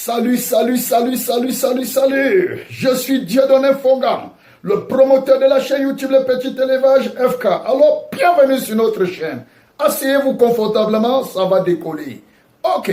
Salut, salut, salut, salut, salut, salut. Je suis Dieudonné Fonga, le promoteur de la chaîne YouTube Le Petit Élevage FK. Alors, bienvenue sur notre chaîne. Asseyez-vous confortablement, ça va décoller. Ok.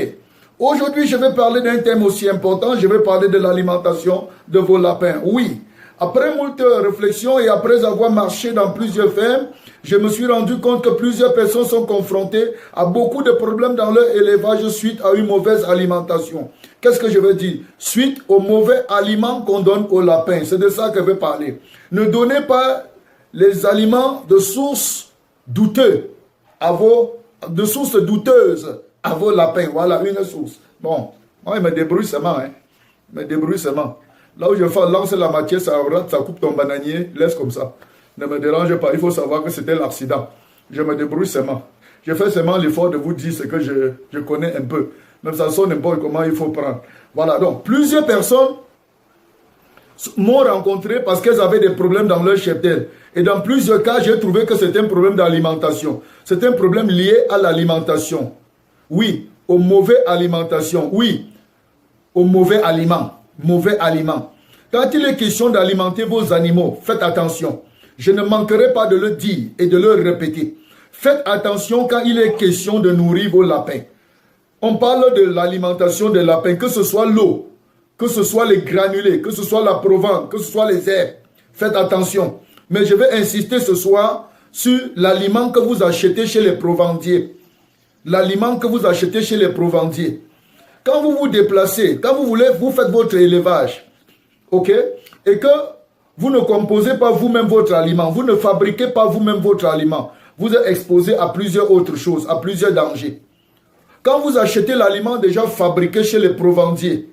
Aujourd'hui, je vais parler d'un thème aussi important. Je vais parler de l'alimentation de vos lapins. Oui. Après moult réflexions et après avoir marché dans plusieurs fermes, je me suis rendu compte que plusieurs personnes sont confrontées à beaucoup de problèmes dans leur élevage suite à une mauvaise alimentation. Qu'est-ce que je veux dire? Suite aux mauvais aliments qu'on donne aux lapins. C'est de ça que je vais parler. Ne donnez pas les aliments de sources douteuses à vos lapins. Voilà, une source. Bon, moi, il me débrouille seulement. Il me débrouille seulement. Là où je lance la matière, ça coupe ton bananier, laisse comme ça. Ne me dérange pas, il faut savoir que c'était l'accident. Je me débrouille seulement. Je fais seulement l'effort de vous dire ce que je connais un peu. Même ça sonne n'importe comment il faut prendre. Voilà, donc plusieurs personnes m'ont rencontré parce qu'elles avaient des problèmes dans leur cheptel. Et dans plusieurs cas, j'ai trouvé que c'était un problème d'alimentation. C'est un problème lié à l'alimentation. Oui, aux mauvaises alimentations. Oui, aux mauvais aliments. Mauvais aliments. Quand il est question d'alimenter vos animaux, faites attention. Je ne manquerai pas de le dire et de le répéter. Faites attention quand il est question de nourrir vos lapins. On parle de l'alimentation des lapins, que ce soit l'eau, que ce soit les granulés, que ce soit la provence, que ce soit les herbes. Faites attention. Mais je vais insister ce soir sur l'aliment que vous achetez chez les provendiers. L'aliment que vous achetez chez les provendiers. Quand vous vous déplacez, quand vous voulez, vous faites votre élevage, ok? Et que vous ne composez pas vous-même votre aliment, vous ne fabriquez pas vous-même votre aliment, vous êtes exposé à plusieurs autres choses, à plusieurs dangers. Quand vous achetez l'aliment déjà fabriqué chez les provendiers,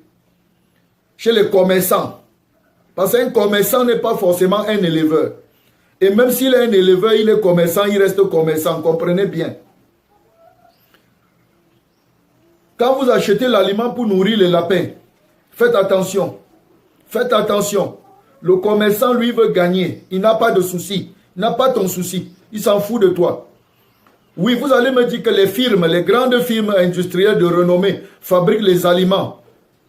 chez les commerçants, parce qu'un commerçant n'est pas forcément un éleveur. Et même s'il est un éleveur, il est commerçant, il reste commerçant, comprenez bien. Quand vous achetez l'aliment pour nourrir les lapins, faites attention. Faites attention. Le commerçant, lui, veut gagner. Il n'a pas de souci. Il n'a pas ton souci. Il s'en fout de toi. Oui, vous allez me dire que les firmes, les grandes firmes industrielles de renommée fabriquent les aliments.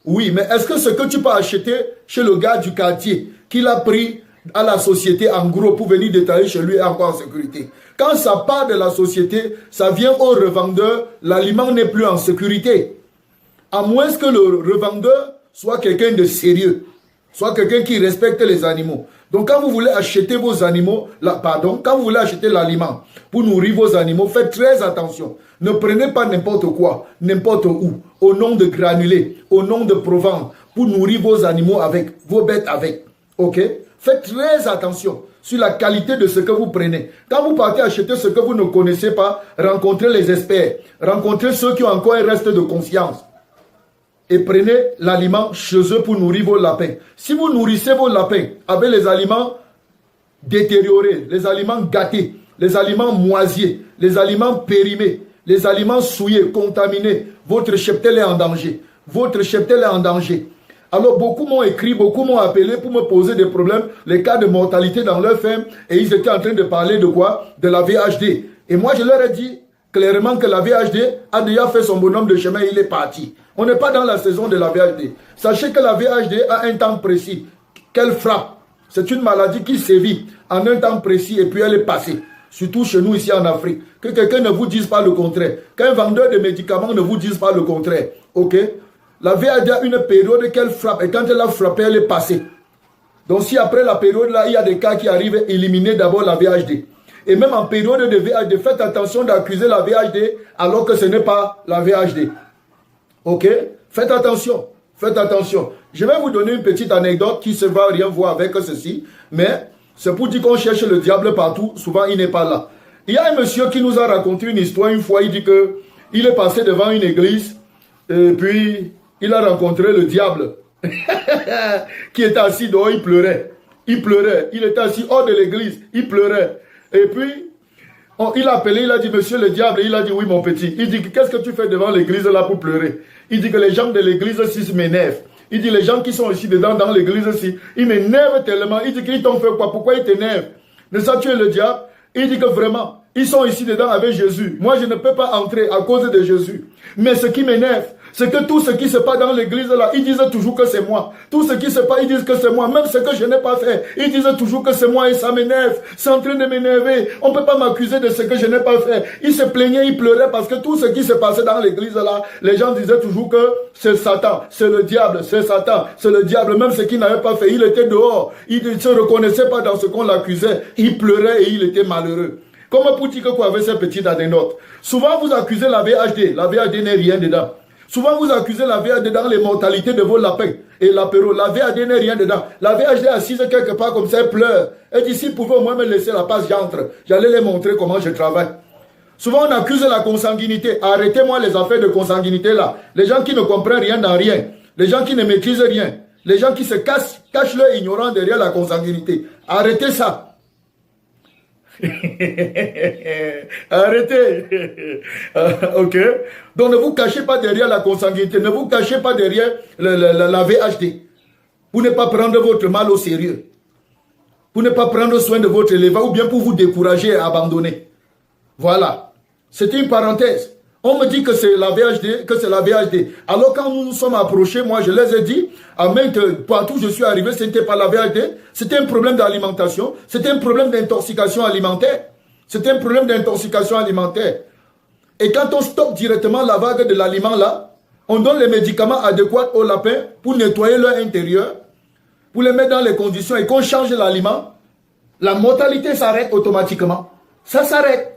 Oui, mais est-ce que ce que tu peux acheter chez le gars du quartier, qu'il a pris à la société en gros pour venir détailler chez lui est encore en sécurité? Quand ça part de la société, ça vient au revendeur, l'aliment n'est plus en sécurité. À moins que le revendeur soit quelqu'un de sérieux, soit quelqu'un qui respecte les animaux. Donc quand vous voulez acheter vos animaux, quand vous voulez acheter l'aliment pour nourrir vos animaux, faites très attention. Ne prenez pas n'importe quoi, n'importe où, au nom de granulés, au nom de Provence, pour nourrir vos animaux avec, vos bêtes avec. Ok? Faites très attention sur la qualité de ce que vous prenez. Quand vous partez acheter ce que vous ne connaissez pas, rencontrez les experts, rencontrez ceux qui ont encore un reste de conscience. Et prenez l'aliment chez eux pour nourrir vos lapins. Si vous nourrissez vos lapins avec les aliments détériorés, les aliments gâtés, les aliments moisiers, les aliments périmés, les aliments souillés, contaminés, votre cheptel est en danger. Votre cheptel est en danger. Alors beaucoup m'ont écrit, beaucoup m'ont appelé pour me poser des problèmes, les cas de mortalité dans leur ferme, et ils étaient en train de parler de quoi? De la VHD. Et moi je leur ai dit clairement que la VHD a déjà fait son bonhomme de chemin et il est parti. On n'est pas dans la saison de la VHD. Sachez que la VHD a un temps précis qu'elle frappe. C'est une maladie qui sévit en un temps précis et puis elle est passée. Surtout chez nous ici en Afrique. Que quelqu'un ne vous dise pas le contraire. Qu'un vendeur de médicaments ne vous dise pas le contraire. Ok? La VHD a une période qu'elle frappe et quand elle a frappé, elle est passée. Donc si après la période là, il y a des cas qui arrivent, éliminez d'abord la VHD. Et même en période de VHD, faites attention d'accuser la VHD alors que ce n'est pas la VHD. Ok? Faites attention. Faites attention. Je vais vous donner une petite anecdote qui ne va rien voir avec ceci. Mais c'est pour dire qu'on cherche le diable partout. Souvent, il n'est pas là. Il y a un monsieur qui nous a raconté une histoire une fois. Il dit qu'il est passé devant une église et puis il a rencontré le diable qui était assis dehors. Il pleurait. Il pleurait. Il était assis hors de l'église. Il pleurait. Et puis, il a appelé, il a dit, monsieur le diable, il a dit, oui mon petit. Il dit, qu'est-ce que tu fais devant l'église là pour pleurer? Il dit que les gens de l'église ici m'énervent. Il dit, les gens qui sont ici dedans dans l'église ici, ils m'énervent tellement. Il dit qu'ils t'ont fait quoi? Pourquoi ils t'énervent? Ne sais-tu le diable? Il dit que vraiment, Ils sont ici dedans avec Jésus. Moi, je ne peux pas entrer à cause de Jésus. Mais ce qui m'énerve, c'est que tout ce qui se passe dans l'église là, ils disent toujours que c'est moi. Tout ce qui se passe, ils disent que c'est moi. Même ce que je n'ai pas fait, ils disent toujours que c'est moi et ça m'énerve. C'est en train de m'énerver. On ne peut pas m'accuser de ce que je n'ai pas fait. Ils se plaignaient, ils pleuraient parce que tout ce qui se passait dans l'église là, les gens disaient toujours que c'est Satan, c'est le diable, c'est Satan, c'est le diable. Même ce qu'il n'avait pas fait, il était dehors. Il ne se reconnaissait pas dans ce qu'on l'accusait. Il pleurait et il était malheureux. Comme pour dire que quoi avec ces petites anecdotes. Souvent vous accusez la VHD. La VHD n'est rien dedans. Souvent vous accusez la VHD dans les mortalités de vos lapins et l'apéro. La VHD n'est rien dedans. La VHD assise quelque part comme ça, elle pleure. Elle dit, s'ils pouvaient au moins me laisser la passe, j'entre. J'allais les montrer comment je travaille. Souvent on accuse la consanguinité. Arrêtez-moi les affaires de consanguinité là. Les gens qui ne comprennent rien dans rien. Les gens qui ne maîtrisent rien. Les gens qui se cachent leur ignorance derrière la consanguinité. Arrêtez ça. Arrêtez. Ok. Donc ne vous cachez pas derrière la consanguinité. Ne vous cachez pas derrière la VHD. Pour ne pas prendre votre mal au sérieux. Pour ne pas prendre soin de votre élève ou bien pour vous décourager et abandonner. Voilà. C'était une parenthèse. On me dit que c'est la VHD, que c'est la VHD. Alors quand nous nous sommes approchés, moi je les ai dit, partout où je suis arrivé, ce n'était pas la VHD, c'était un problème d'alimentation, c'était un problème d'intoxication alimentaire. C'était un problème d'intoxication alimentaire. Et quand on stoppe directement la vague de l'aliment là, on donne les médicaments adéquats aux lapins pour nettoyer leur intérieur, pour les mettre dans les conditions et qu'on change l'aliment, la mortalité s'arrête automatiquement. Ça s'arrête.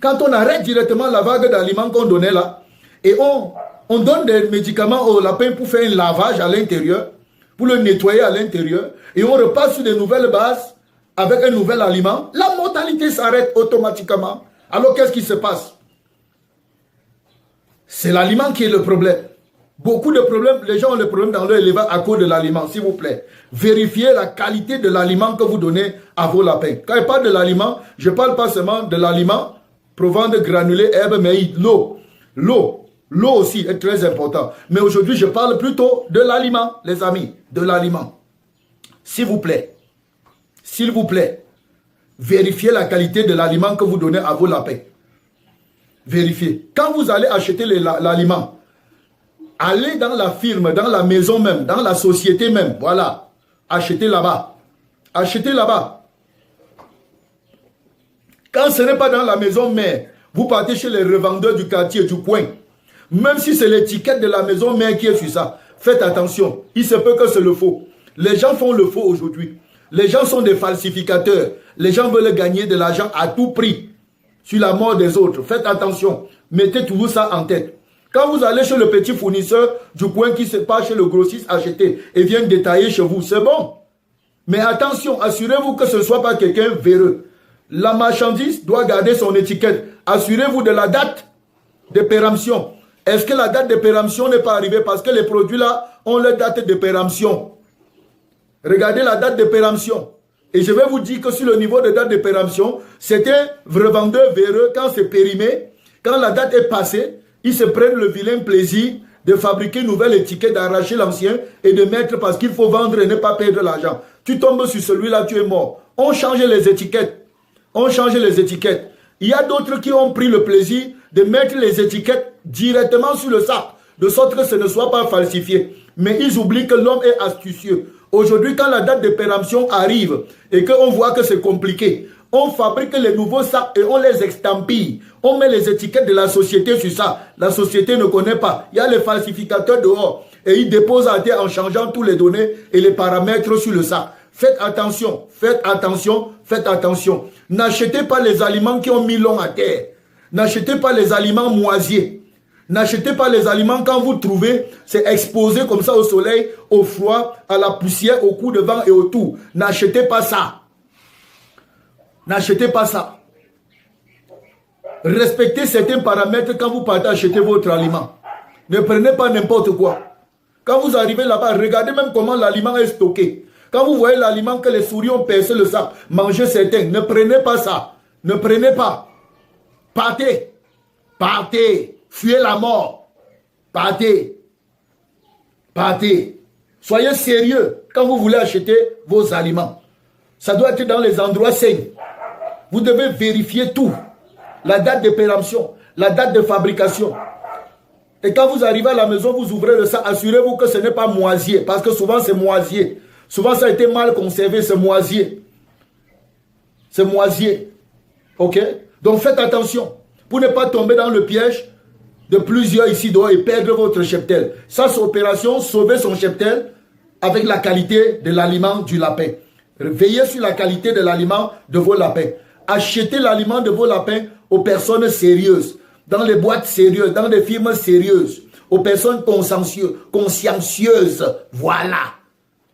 Quand on arrête directement la vague d'aliments qu'on donnait là, et on donne des médicaments au lapin pour faire un lavage à l'intérieur, pour le nettoyer à l'intérieur, et on repasse sur de nouvelles bases avec un nouvel aliment, la mortalité s'arrête automatiquement. Alors qu'est-ce qui se passe? C'est l'aliment qui est le problème. Beaucoup de problèmes, les gens ont le problème dans leur élevage à cause de l'aliment, s'il vous plaît. Vérifiez la qualité de l'aliment que vous donnez à vos lapins. Quand je parle de l'aliment, je ne parle pas seulement de l'aliment provenant de granulés, herbes, mais l'eau. L'eau aussi est très important. Mais aujourd'hui, je parle plutôt de l'aliment, les amis, de l'aliment. S'il vous plaît, vérifiez la qualité de l'aliment que vous donnez à vos lapins. Vérifiez. Quand vous allez acheter l'aliment, allez dans la firme, dans la maison même, dans la société même, voilà. Achetez là-bas. Achetez là-bas. Quand ce n'est pas dans la maison mère, vous partez chez les revendeurs du quartier, du coin. Même si c'est l'étiquette de la maison mère qui est sur ça, faites attention. Il se peut que c'est le faux. Les gens font le faux aujourd'hui. Les gens sont des falsificateurs. Les gens veulent gagner de l'argent à tout prix sur la mort des autres. Faites attention. Mettez toujours ça en tête. Quand vous allez chez le petit fournisseur du coin qui se passe chez le grossiste acheter et vient détailler chez vous, c'est bon. Mais attention, assurez-vous que ce ne soit pas quelqu'un véreux. La marchandise doit garder son étiquette. Assurez-vous de la date de péremption. Est-ce que la date de péremption n'est pas arrivée? Parce que les produits là ont leur date de péremption. Regardez la date de péremption. Et je vais vous dire que sur le niveau de date de péremption, c'est un revendeur véreux quand c'est périmé. Quand la date est passée, ils se prennent le vilain plaisir de fabriquer une nouvelle étiquette, d'arracher l'ancien et de mettre parce qu'il faut vendre et ne pas perdre l'argent. Tu tombes sur celui-là, tu es mort. On change les étiquettes. On change les étiquettes. Il y a d'autres qui ont pris le plaisir de mettre les étiquettes directement sur le sac, de sorte que ce ne soit pas falsifié. Mais ils oublient que l'homme est astucieux. Aujourd'hui, quand la date de péremption arrive et qu'on voit que c'est compliqué, on fabrique les nouveaux sacs et on les extampille. On met les étiquettes de la société sur ça. La société ne connaît pas. Il y a les falsificateurs dehors. Et ils déposent à terre en changeant tous les données et les paramètres sur le sac. Faites attention, faites attention, faites attention. N'achetez pas les aliments qui ont mis long à terre. N'achetez pas les aliments moisiers. N'achetez pas les aliments quand vous trouvez, c'est exposé comme ça au soleil, au froid, à la poussière, au coup de vent et autour. N'achetez pas ça. N'achetez pas ça. Respectez certains paramètres quand vous partez acheter votre aliment. Ne prenez pas n'importe quoi. Quand vous arrivez là-bas, regardez même comment l'aliment est stocké. Quand vous voyez l'aliment que les souris ont percé le sac, mangez certains. Ne prenez pas ça. Ne prenez pas. Partez. Partez. Fuyez la mort. Partez. Partez. Soyez sérieux quand vous voulez acheter vos aliments. Ça doit être dans les endroits sains. Vous devez vérifier tout. la date de péremption, la date de fabrication. Et quand vous arrivez à la maison, vous ouvrez le sac, assurez-vous que ce n'est pas moisier, parce que souvent c'est moisier. Souvent ça a été mal conservé, c'est moisier. C'est moisier. Ok? Donc faites attention pour ne pas tomber dans le piège de plusieurs ici dehors et perdre votre cheptel. Ça, c'est opération, sauver son cheptel avec la qualité de l'aliment du lapin. Veillez sur la qualité de l'aliment de vos lapins. Achetez l'aliment de vos lapins aux personnes sérieuses, dans les boîtes sérieuses, dans des firmes sérieuses, aux personnes consciencieuses. Voilà.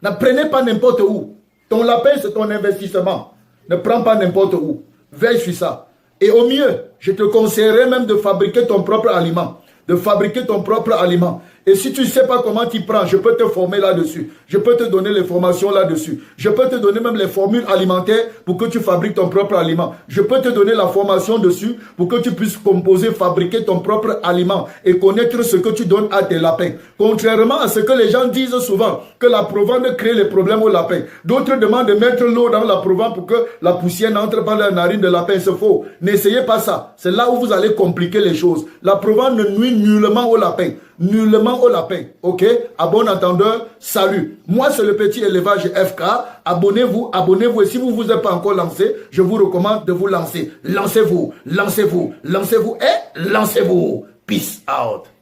Ne prenez pas n'importe où. Ton lapin, c'est ton investissement. Ne prends pas n'importe où. Veille sur ça. Et au mieux, je te conseillerais même de fabriquer ton propre aliment. De fabriquer ton propre aliment. Et si tu ne sais pas comment tu prends, je peux te former là-dessus. Je peux te donner les formations là-dessus. Je peux te donner même les formules alimentaires pour que tu fabriques ton propre aliment. Je peux te donner la formation dessus pour que tu puisses composer, fabriquer ton propre aliment et connaître ce que tu donnes à tes lapins. Contrairement à ce que les gens disent souvent, que la provende crée les problèmes aux lapins. D'autres demandent de mettre l'eau dans la provende pour que la poussière n'entre pas dans la narine de lapin. C'est faux. N'essayez pas ça. C'est là où vous allez compliquer les choses. La provende ne nuit nullement aux lapins. Nullement au lapin, ok? À bon entendeur, salut. Moi, c'est le petit élevage FK. Abonnez-vous, abonnez-vous. Et si vous ne vous êtes pas encore lancé, je vous recommande de vous lancer. Lancez-vous, lancez-vous, lancez-vous et lancez-vous. Peace out.